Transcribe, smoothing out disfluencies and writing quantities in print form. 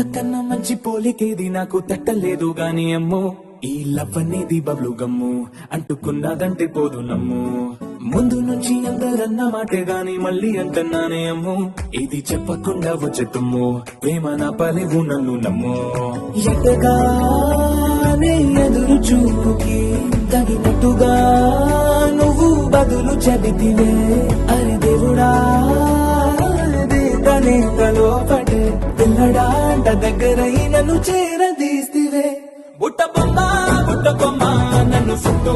ఇంతకన్నా మంచి పోలికేది నాకు తట్టలేదు గాని అమ్మో ఈ లవ్ అనేది బబ్లు గమ్ము అంటుకున్నదంటే పోదు నమ్ము ముందు నుంచి అందరన్న మాటే గాని మళ్ళీ అంటున్నానే అమ్ము ఇది చెప్పకుండా వచ్చే తుమ్ము ప్రేమ నా పలివు నన్ను నమ్ము ఎటగానే ఎదురు చూపుకి తగినట్టుగా నువ్వు బదులు చెబితివే అరే దేవుడా తనే తలోపటే పిల్లడాంట దగ్గరై నన్ను చేరదీస్తివే బుట్ట బొమ్మ నన్ను చుట్టూ